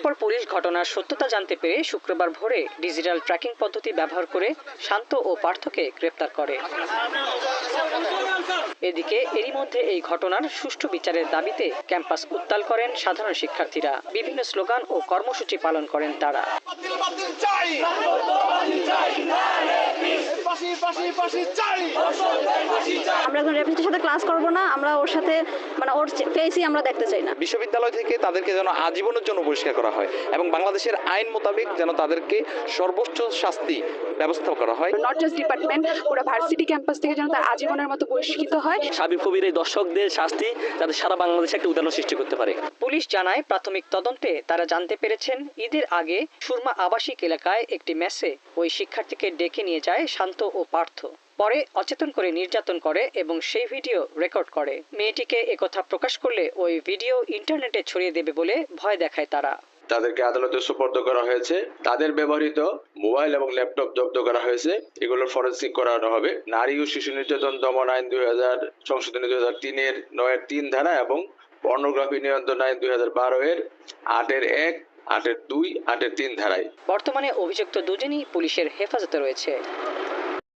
এরপর পুলিশ ঘটনার সত্যতা জানতে পেরে শুক্রবার ভোরে ডিজিটাল ট্র্যাকিং পদ্ধতি ব্যবহার করে শান্ত ও পার্থকে গ্রেপ্তার করে। এদিকে এরই মধ্যে এই ঘটনার সুষ্ঠু বিচারের দাবিতে ক্যাম্পাস উত্তাল করেন সাধারণ শিক্ষার্থীরা। বিভিন্ন স্লোগান ও কর্মসূচি পালন করেন তারা। আমরা এখন রেফিজির সাথে ক্লাস করব না, আমরা ওর সাথে ওর ফেসই আমরা দেখতে চাই না। বিশ্ববিদ্যালয় থেকে তাদেরকে যেন আজীবনের জন্য বহিষ্কার করা হয় এবং বাংলাদেশের আইন মোতাবেক যেন তাদেরকে সর্বোচ্চ শাস্তি ব্যবস্থা করা হয়। নট জাস্ট ডিপার্টমেন্ট, পুরো ভার্সিটি ক্যাম্পাস থেকে যেন তার আজীবনের মতো বহিষ্কৃত হয়। শাবিব কবির এই দর্শকদের শাস্তি যাতে সারা বাংলাদেশে একটা উদাহরণ সৃষ্টি করতে পারে। পুলিশ জানায় প্রাথমিক তদন্তে তারা জানতে পেরেছেন ঈদের আগে সুরমা আবাসিক এলাকায় একটি মেসে ওই শিক্ষার্থীকে ডেকে নিয়ে যায় শান্ত ও পার্থ। পরে অচেতন করে নির্যাতন করে এবং সেই ভিডিও রেকর্ড করে। মেয়েটিকে একথা প্রকাশ করলে ওই ভিডিও ইন্টারনেটে ছড়িয়ে দেবে বলে ভয় দেখায় তারা। তাদেরকে আদালতে সুপর্দ করা হয়েছে। তাদের ব্যবহৃত মোবাইল এবং ল্যাপটপ জব্দ করা হয়েছে। এগুলোর ফরেনসিক করানো হবে। নারী ও শিশু নির্যাতন দমন আইন 2000 সংশোধনী 2003 এর 9-3 ধারা এবং পর্নোগ্রাফি নিয়ন্ত্রণ আইন 2012 এর 8-1, 8-2, 8-3 ধারায়। বর্তমানে অভিযুক্ত দুজনই পুলিশের হেফাজতে রয়েছে।